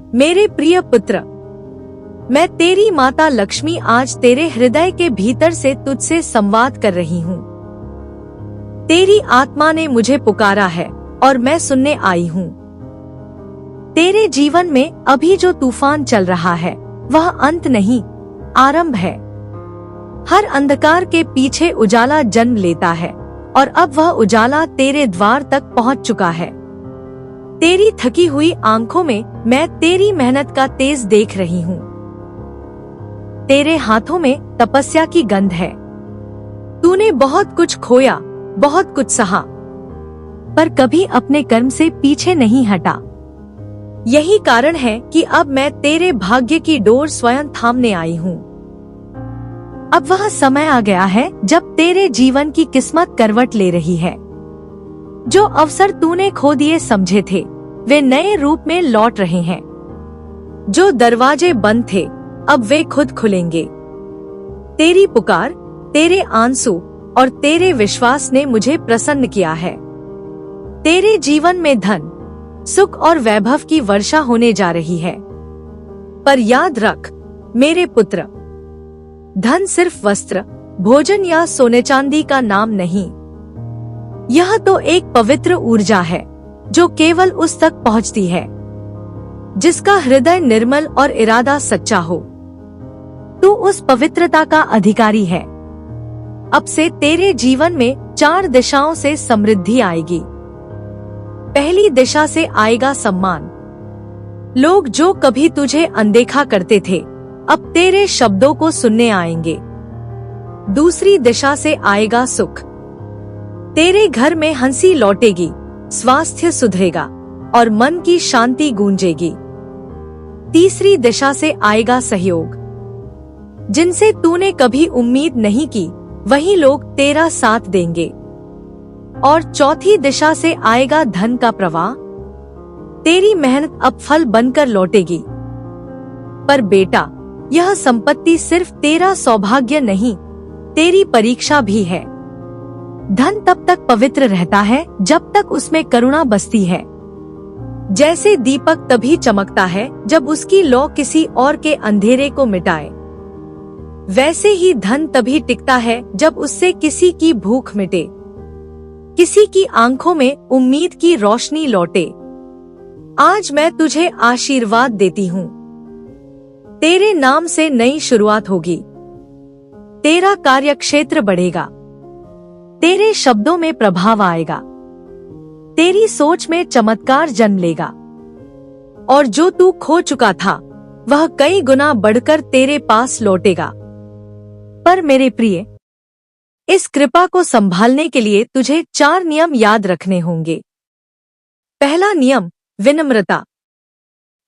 मेरे प्रिय पुत्र, मैं तेरी माता लक्ष्मी आज तेरे हृदय के भीतर से तुझसे संवाद कर रही हूँ। तेरी आत्मा ने मुझे पुकारा है और मैं सुनने आई हूँ। तेरे जीवन में अभी जो तूफान चल रहा है वह अंत नहीं, आरंभ है। हर अंधकार के पीछे उजाला जन्म लेता है और अब वह उजाला तेरे द्वार तक पहुँच चुका है। तेरी थकी हुई आंखों में मैं तेरी मेहनत का तेज देख रही हूँ। तेरे हाथों में तपस्या की गंध है। तूने बहुत कुछ खोया, बहुत कुछ सहा, पर कभी अपने कर्म से पीछे नहीं हटा। यही कारण है कि अब मैं तेरे भाग्य की डोर स्वयं थामने आई हूँ। अब वह समय आ गया है जब तेरे जीवन की किस्मत करवट ले रही है। जो अवसर तूने खो दिए समझे थे, वे नए रूप में लौट रहे हैं। जो दरवाजे बंद थे, अब वे खुद खुलेंगे। तेरी पुकार, तेरे आंसू और तेरे विश्वास ने मुझे प्रसन्न किया है। तेरे जीवन में धन, सुख और वैभव की वर्षा होने जा रही है। पर याद रख मेरे पुत्र, धन सिर्फ वस्त्र, भोजन या सोने चांदी का नाम नहीं। यह तो एक पवित्र ऊर्जा है जो केवल उस तक पहुंचती है जिसका हृदय निर्मल और इरादा सच्चा हो। तू उस पवित्रता का अधिकारी है। अब से तेरे जीवन में 4 दिशाओं से समृद्धि आएगी। पहली दिशा से आएगा सम्मान। लोग जो कभी तुझे अनदेखा करते थे, अब तेरे शब्दों को सुनने आएंगे। दूसरी दिशा से आएगा सुख। तेरे घर में हंसी लौटेगी, स्वास्थ्य सुधरेगा और मन की शांति गूंजेगी। तीसरी दिशा से आएगा सहयोग। जिनसे तूने कभी उम्मीद नहीं की, वही लोग तेरा साथ देंगे। और चौथी दिशा से आएगा धन का प्रवाह। तेरी मेहनत अब फल बनकर लौटेगी। पर बेटा, यह संपत्ति सिर्फ तेरा सौभाग्य नहीं, तेरी परीक्षा भी है। धन तब तक पवित्र रहता है जब तक उसमें करुणा बसती है। जैसे दीपक तभी चमकता है जब उसकी लौ किसी और के अंधेरे को मिटाए, वैसे ही धन तभी टिकता है जब उससे किसी की भूख मिटे, किसी की आंखों में उम्मीद की रोशनी लौटे। आज मैं तुझे आशीर्वाद देती हूँ। तेरे नाम से नई शुरुआत होगी। तेरा कार्यक्षेत्र बढ़ेगा। तेरे शब्दों में प्रभाव आएगा। तेरी सोच में चमत्कार जन्म लेगा। और जो तू खो चुका था, वह कई गुना बढ़कर तेरे पास लौटेगा। पर मेरे प्रिय, इस कृपा को संभालने के लिए तुझे 4 नियम याद रखने होंगे। पहला नियम, विनम्रता।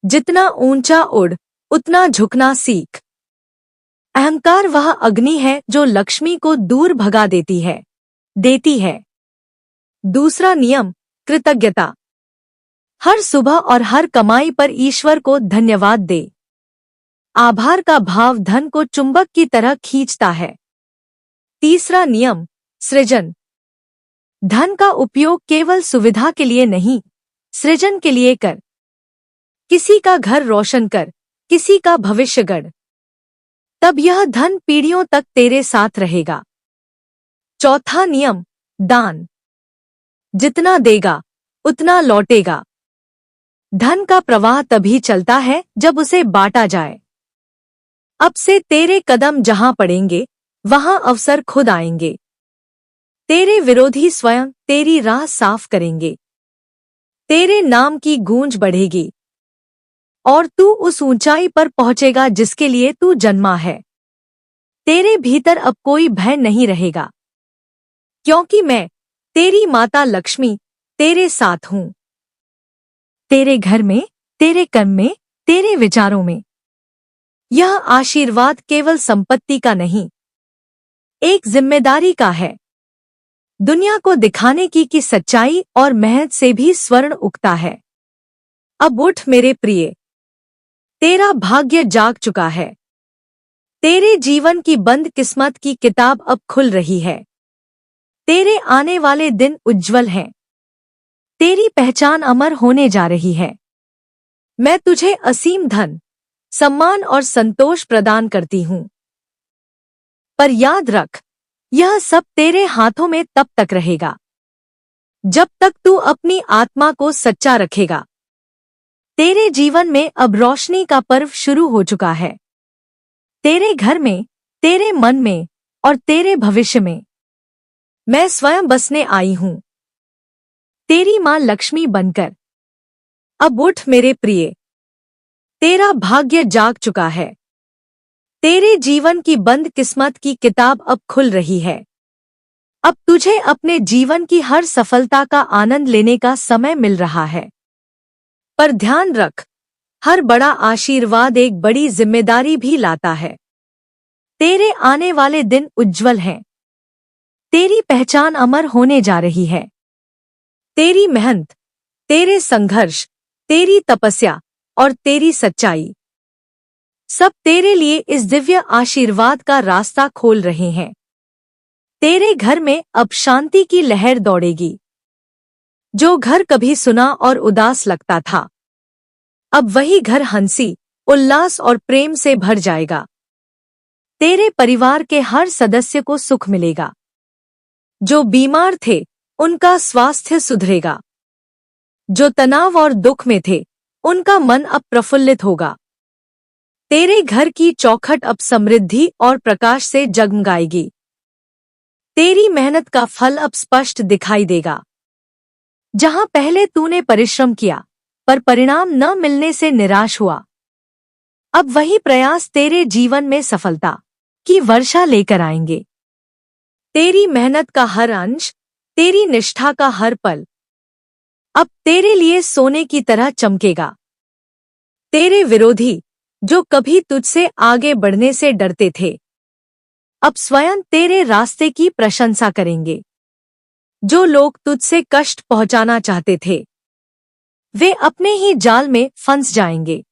जितना ऊंचा उड़, उतना झुकना सीख। अहंकार वह अग्नि है जो लक्ष्मी को दूर भगा देती है। दूसरा नियम, कृतज्ञता। हर सुबह और हर कमाई पर ईश्वर को धन्यवाद दे। आभार का भाव धन को चुंबक की तरह खींचता है। तीसरा नियम, सृजन। धन का उपयोग केवल सुविधा के लिए नहीं, सृजन के लिए कर। किसी का घर रोशन कर, किसी का भविष्य गढ़। तब यह धन पीढ़ियों तक तेरे साथ रहेगा। चौथा नियम, दान। जितना देगा उतना लौटेगा। धन का प्रवाह तभी चलता है जब उसे बांटा जाए। अब से तेरे कदम जहां पड़ेंगे, वहां अवसर खुद आएंगे। तेरे विरोधी स्वयं तेरी राह साफ करेंगे। तेरे नाम की गूंज बढ़ेगी और तू उस ऊंचाई पर पहुंचेगा जिसके लिए तू जन्मा है। तेरे भीतर अब कोई भय नहीं रहेगा, क्योंकि मैं तेरी माता लक्ष्मी तेरे साथ हूँ। तेरे घर में, तेरे कर्म में, तेरे विचारों में। यह आशीर्वाद केवल संपत्ति का नहीं, एक जिम्मेदारी का है। दुनिया को दिखाने की कि सच्चाई और मेहनत से भी स्वर्ण उगता है। अब उठ मेरे प्रिय, तेरा भाग्य जाग चुका है। तेरे जीवन की बंद किस्मत की किताब अब खुल रही है। तेरे आने वाले दिन उज्जवल हैं। तेरी पहचान अमर होने जा रही है। मैं तुझे असीम धन, सम्मान और संतोष प्रदान करती हूँ। पर याद रख, यह सब तेरे हाथों में तब तक रहेगा जब तक तू अपनी आत्मा को सच्चा रखेगा। तेरे जीवन में अब रोशनी का पर्व शुरू हो चुका है। तेरे घर में, तेरे मन में और तेरे भविष्य में मैं स्वयं बसने आई हूँ, तेरी माँ लक्ष्मी बनकर। अब उठ मेरे प्रिय, तेरा भाग्य जाग चुका है। तेरे जीवन की बंद किस्मत की किताब अब खुल रही है। अब तुझे अपने जीवन की हर सफलता का आनंद लेने का समय मिल रहा है। पर ध्यान रख, हर बड़ा आशीर्वाद एक बड़ी जिम्मेदारी भी लाता है। तेरे आने वाले दिन उज्जवल हैं। तेरी पहचान अमर होने जा रही है। तेरी मेहनत, तेरे संघर्ष, तेरी तपस्या और तेरी सच्चाई सब तेरे लिए इस दिव्य आशीर्वाद का रास्ता खोल रहे हैं। तेरे घर में अब शांति की लहर दौड़ेगी। जो घर कभी सुना और उदास लगता था, अब वही घर हंसी, उल्लास और प्रेम से भर जाएगा। तेरे परिवार के हर सदस्य को सुख मिलेगा। जो बीमार थे, उनका स्वास्थ्य सुधरेगा। जो तनाव और दुख में थे, उनका मन अब प्रफुल्लित होगा। तेरे घर की चौखट अब समृद्धि और प्रकाश से जगमगाएगी। तेरी मेहनत का फल अब स्पष्ट दिखाई देगा। जहां पहले तूने परिश्रम किया पर परिणाम न मिलने से निराश हुआ, अब वही प्रयास तेरे जीवन में सफलता की वर्षा लेकर आएंगे। तेरी मेहनत का हर अंश, तेरी निष्ठा का हर पल अब तेरे लिए सोने की तरह चमकेगा। तेरे विरोधी, जो कभी तुझसे आगे बढ़ने से डरते थे, अब स्वयं तेरे रास्ते की प्रशंसा करेंगे। जो लोग तुझसे कष्ट पहुंचाना चाहते थे, वे अपने ही जाल में फंस जाएंगे।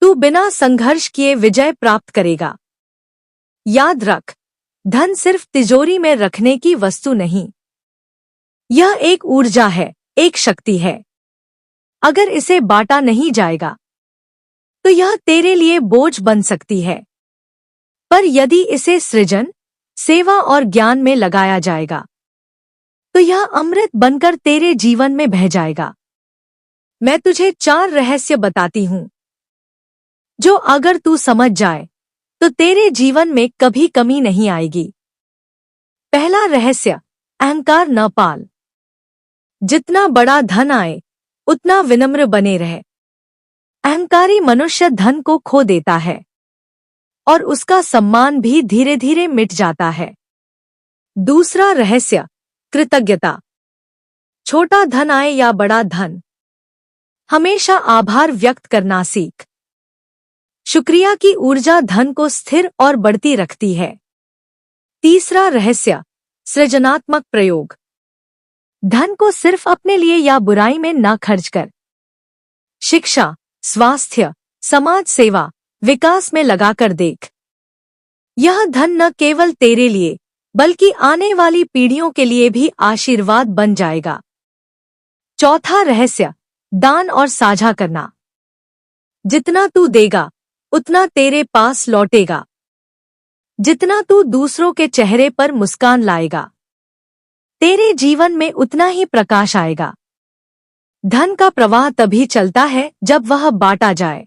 तू बिना संघर्ष किए विजय प्राप्त करेगा। याद रख, धन सिर्फ तिजोरी में रखने की वस्तु नहीं, यह एक ऊर्जा है, एक शक्ति है। अगर इसे बांटा नहीं जाएगा तो यह तेरे लिए बोझ बन सकती है। पर यदि इसे सृजन, सेवा और ज्ञान में लगाया जाएगा तो यह अमृत बनकर तेरे जीवन में बह जाएगा। मैं तुझे 4 रहस्य बताती हूँ, जो अगर तू समझ जाए तो तेरे जीवन में कभी कमी नहीं आएगी। पहला रहस्य, अहंकार न पाल। जितना बड़ा धन आए, उतना विनम्र बने रहे। अहंकारी मनुष्य धन को खो देता है और उसका सम्मान भी धीरे धीरे मिट जाता है। दूसरा रहस्य, कृतज्ञता। छोटा धन आए या बड़ा धन, हमेशा आभार व्यक्त करना सीख। शुक्रिया की ऊर्जा धन को स्थिर और बढ़ती रखती है। तीसरा रहस्य, सृजनात्मक प्रयोग। धन को सिर्फ अपने लिए या बुराई में न खर्च कर। शिक्षा, स्वास्थ्य, समाज सेवा, विकास में लगाकर देख। यह धन न केवल तेरे लिए बल्कि आने वाली पीढ़ियों के लिए भी आशीर्वाद बन जाएगा। चौथा रहस्य, दान और साझा करना। जितना तू देगा, उतना तेरे पास लौटेगा। जितना तू दूसरों के चेहरे पर मुस्कान लाएगा, तेरे जीवन में उतना ही प्रकाश आएगा। धन का प्रवाह तभी चलता है जब वह बांटा जाए।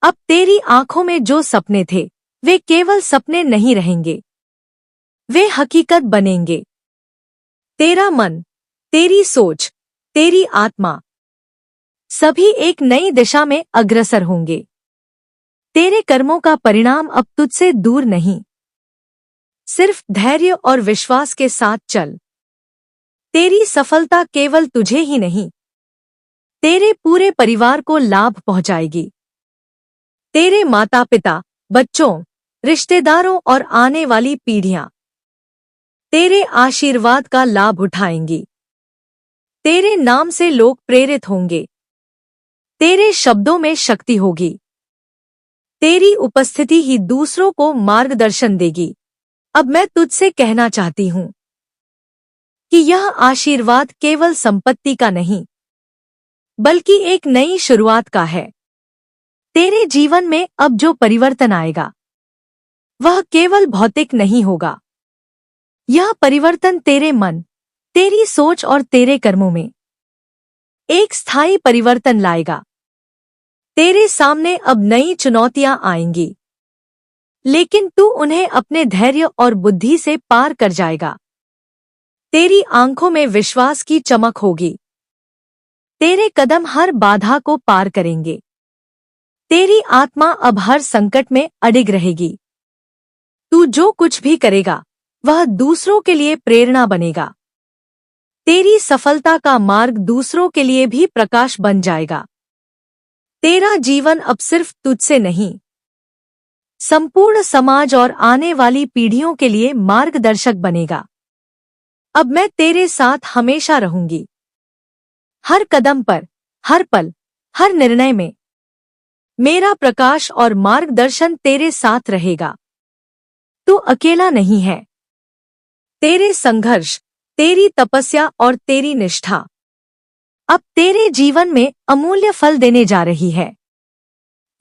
अब तेरी आंखों में जो सपने थे, वे केवल सपने नहीं रहेंगे, वे हकीकत बनेंगे। तेरा मन, तेरी सोच, तेरी आत्मा सभी एक नई दिशा में अग्रसर होंगे। तेरे कर्मों का परिणाम अब तुझसे दूर नहीं। सिर्फ धैर्य और विश्वास के साथ चल। तेरी सफलता केवल तुझे ही नहीं, तेरे पूरे परिवार को लाभ पहुंचाएगी। तेरे माता पिता, बच्चों, रिश्तेदारों और आने वाली पीढ़ियां तेरे आशीर्वाद का लाभ उठाएंगी। तेरे नाम से लोग प्रेरित होंगे। तेरे शब्दों में शक्ति होगी। तेरी उपस्थिति ही दूसरों को मार्गदर्शन देगी। अब मैं तुझसे कहना चाहती हूँ कि यह आशीर्वाद केवल संपत्ति का नहीं, बल्कि एक नई शुरुआत का है। तेरे जीवन में अब जो परिवर्तन आएगा वह केवल भौतिक नहीं होगा। यह परिवर्तन तेरे मन, तेरी सोच और तेरे कर्मों में एक स्थायी परिवर्तन लाएगा। तेरे सामने अब नई चुनौतियां आएंगी, लेकिन तू उन्हें अपने धैर्य और बुद्धि से पार कर जाएगा। तेरी आंखों में विश्वास की चमक होगी। तेरे कदम हर बाधा को पार करेंगे। तेरी आत्मा अब हर संकट में अडिग रहेगी। तू जो कुछ भी करेगा वह दूसरों के लिए प्रेरणा बनेगा। तेरी सफलता का मार्ग दूसरों के लिए भी प्रकाश बन जाएगा। तेरा जीवन अब सिर्फ तुझसे नहीं, संपूर्ण समाज और आने वाली पीढ़ियों के लिए मार्गदर्शक बनेगा। अब मैं तेरे साथ हमेशा रहूंगी। हर कदम पर, हर पल, हर निर्णय में मेरा प्रकाश और मार्गदर्शन तेरे साथ रहेगा। तू अकेला नहीं है। तेरे संघर्ष, तेरी तपस्या और तेरी निष्ठा अब तेरे जीवन में अमूल्य फल देने जा रही है।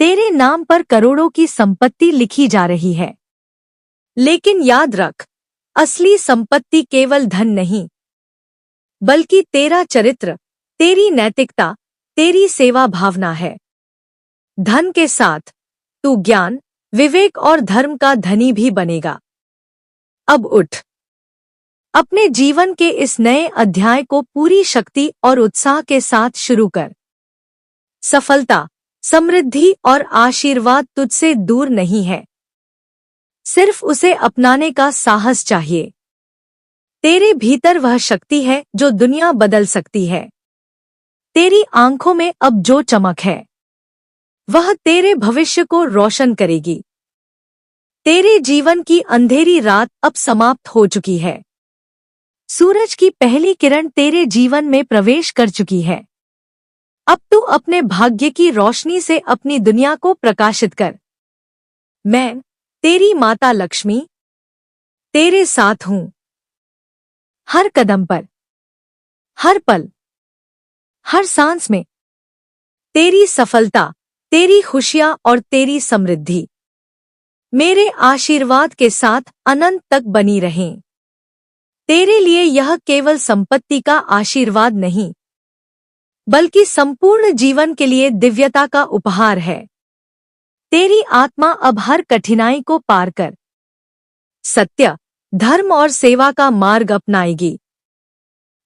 तेरे नाम पर करोड़ों की संपत्ति लिखी जा रही है। लेकिन याद रख, असली संपत्ति केवल धन नहीं, बल्कि तेरा चरित्र, तेरी नैतिकता, तेरी सेवा भावना है। धन के साथ तू ज्ञान, विवेक और धर्म का धनी भी बनेगा। अब उठ, अपने जीवन के इस नए अध्याय को पूरी शक्ति और उत्साह के साथ शुरू कर। सफलता, समृद्धि और आशीर्वाद तुझसे दूर नहीं है। सिर्फ उसे अपनाने का साहस चाहिए। तेरे भीतर वह शक्ति है जो दुनिया बदल सकती है। तेरी आंखों में अब जो चमक है वह तेरे भविष्य को रोशन करेगी। तेरे जीवन की अंधेरी रात अब समाप्त हो चुकी है। सूरज की पहली किरण तेरे जीवन में प्रवेश कर चुकी है। अब तू अपने भाग्य की रोशनी से अपनी दुनिया को प्रकाशित कर। मैं, तेरी माता लक्ष्मी, तेरे साथ हूं। हर कदम पर, हर पल, हर सांस में तेरी सफलता, तेरी खुशियां और तेरी समृद्धि मेरे आशीर्वाद के साथ अनंत तक बनी रहें। तेरे लिए यह केवल संपत्ति का आशीर्वाद नहीं, बल्कि संपूर्ण जीवन के लिए दिव्यता का उपहार है। तेरी आत्मा अब हर कठिनाई को पार कर सत्य, धर्म और सेवा का मार्ग अपनाएगी।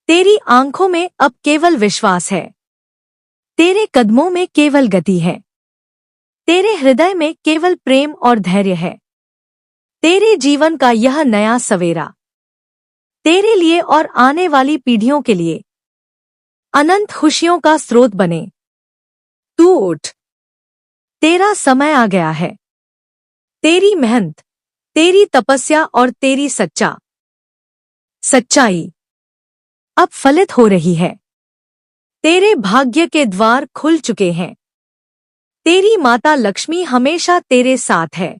तेरी आंखों में अब केवल विश्वास है। तेरे कदमों में केवल गति है। तेरे हृदय में केवल प्रेम और धैर्य है। तेरे जीवन का यह नया सवेरा तेरे लिए और आने वाली पीढ़ियों के लिए अनंत खुशियों का स्रोत बने। तू उठ, तेरा समय आ गया है। तेरी मेहनत, तेरी तपस्या और तेरी सच्चाई अब फलित हो रही है। तेरे भाग्य के द्वार खुल चुके हैं। तेरी माता लक्ष्मी हमेशा तेरे साथ है।